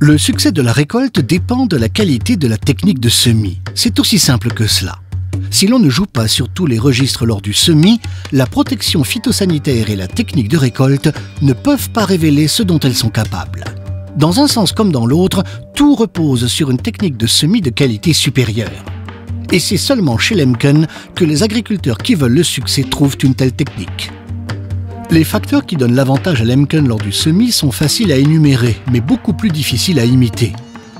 Le succès de la récolte dépend de la qualité de la technique de semis. C'est aussi simple que cela. Si l'on ne joue pas sur tous les registres lors du semis, la protection phytosanitaire et la technique de récolte ne peuvent pas révéler ce dont elles sont capables. Dans un sens comme dans l'autre, tout repose sur une technique de semis de qualité supérieure. Et c'est seulement chez Lemken que les agriculteurs qui veulent le succès trouvent une telle technique. Les facteurs qui donnent l'avantage à Lemken lors du semis sont faciles à énumérer, mais beaucoup plus difficiles à imiter.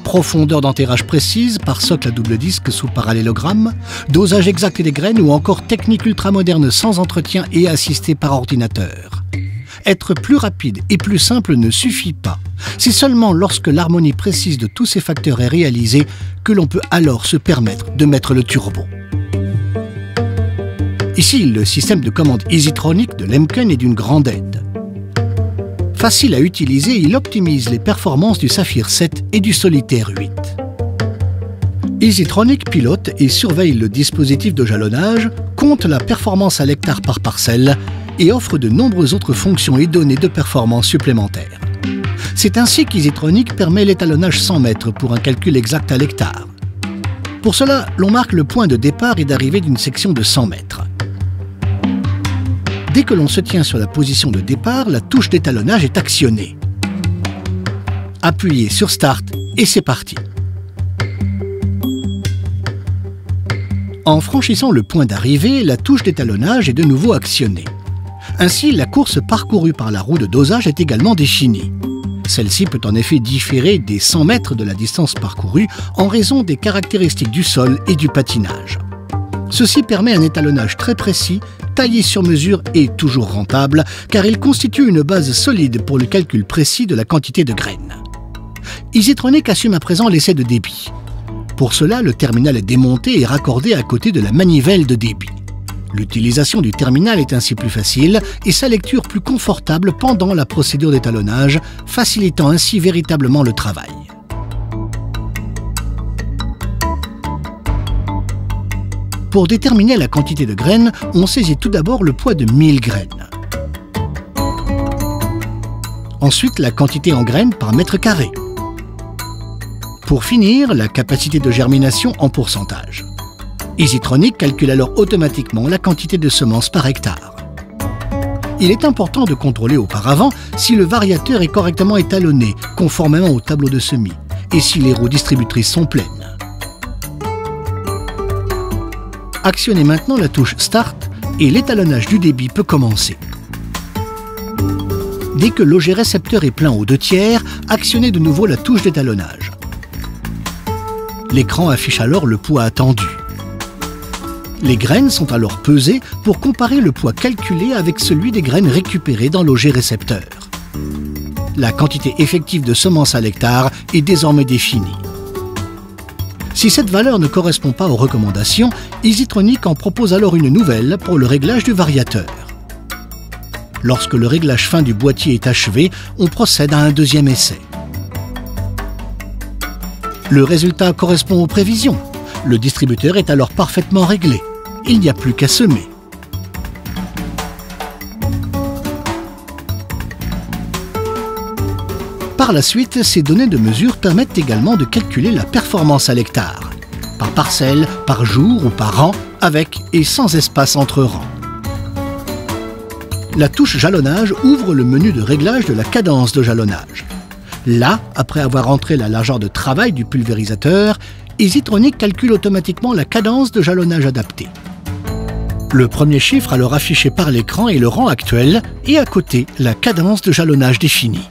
Profondeur d'enterrage précise par socle à double disque sous parallélogramme, dosage exact des graines ou encore technique ultramoderne sans entretien et assistée par ordinateur. Être plus rapide et plus simple ne suffit pas. C'est seulement lorsque l'harmonie précise de tous ces facteurs est réalisée que l'on peut alors se permettre de mettre le turbo. Ici, le système de commande EasyTronic de Lemken est d'une grande aide. Facile à utiliser, il optimise les performances du Saphir 7 et du Solitaire 8. EasyTronic pilote et surveille le dispositif de jalonnage, compte la performance à l'hectare par parcelle et offre de nombreuses autres fonctions et données de performance supplémentaires. C'est ainsi qu'EasyTronic permet l'étalonnage 100 mètres pour un calcul exact à l'hectare. Pour cela, l'on marque le point de départ et d'arrivée d'une section de 100 mètres. Dès que l'on se tient sur la position de départ, la touche d'étalonnage est actionnée. Appuyez sur Start et c'est parti. En franchissant le point d'arrivée, la touche d'étalonnage est de nouveau actionnée. Ainsi, la course parcourue par la roue de dosage est également définie. Celle-ci peut en effet différer des 100 mètres de la distance parcourue en raison des caractéristiques du sol et du patinage. Ceci permet un étalonnage très précis, taillé sur mesure et toujours rentable, car il constitue une base solide pour le calcul précis de la quantité de graines. EasyTronic assume à présent l'essai de débit. Pour cela, le terminal est démonté et raccordé à côté de la manivelle de débit. L'utilisation du terminal est ainsi plus facile et sa lecture plus confortable pendant la procédure d'étalonnage, facilitant ainsi véritablement le travail. Pour déterminer la quantité de graines, on saisit tout d'abord le poids de 1000 graines. Ensuite, la quantité en graines par mètre carré. Pour finir, la capacité de germination en pourcentage. EasyTronic calcule alors automatiquement la quantité de semences par hectare. Il est important de contrôler auparavant si le variateur est correctement étalonné, conformément au tableau de semis, et si les roues distributrices sont pleines. Actionnez maintenant la touche Start et l'étalonnage du débit peut commencer. Dès que l'auger récepteur est plein aux 2/3, actionnez de nouveau la touche d'étalonnage. L'écran affiche alors le poids attendu. Les graines sont alors pesées pour comparer le poids calculé avec celui des graines récupérées dans l'auger récepteur. La quantité effective de semences à l'hectare est désormais définie. Si cette valeur ne correspond pas aux recommandations, EasyTronic en propose alors une nouvelle pour le réglage du variateur. Lorsque le réglage fin du boîtier est achevé, on procède à un deuxième essai. Le résultat correspond aux prévisions. Le distributeur est alors parfaitement réglé. Il n'y a plus qu'à semer. Par la suite, ces données de mesure permettent également de calculer la performance à l'hectare, par parcelle, par jour ou par rang, avec et sans espace entre rangs. La touche jalonnage ouvre le menu de réglage de la cadence de jalonnage. Là, après avoir entré la largeur de travail du pulvérisateur, EasyTronic calcule automatiquement la cadence de jalonnage adaptée. Le premier chiffre alors affiché par l'écran est le rang actuel et à côté la cadence de jalonnage définie.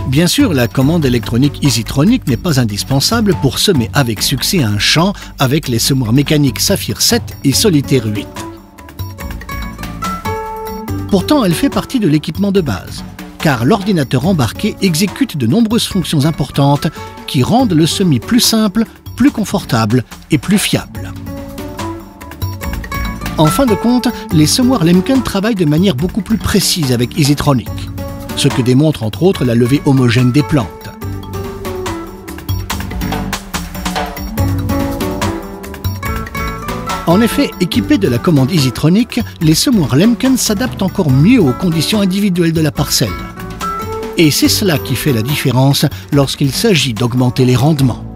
Bien sûr, la commande électronique EasyTronic n'est pas indispensable pour semer avec succès un champ avec les semoirs mécaniques Saphir 7 et Solitaire 8. Pourtant, elle fait partie de l'équipement de base, car l'ordinateur embarqué exécute de nombreuses fonctions importantes qui rendent le semis plus simple, plus confortable et plus fiable. En fin de compte, les semoirs Lemken travaillent de manière beaucoup plus précise avec EasyTronic, ce que démontre entre autres la levée homogène des plantes. En effet, équipés de la commande EasyTronic, les semoirs Lemken s'adaptent encore mieux aux conditions individuelles de la parcelle. Et c'est cela qui fait la différence lorsqu'il s'agit d'augmenter les rendements.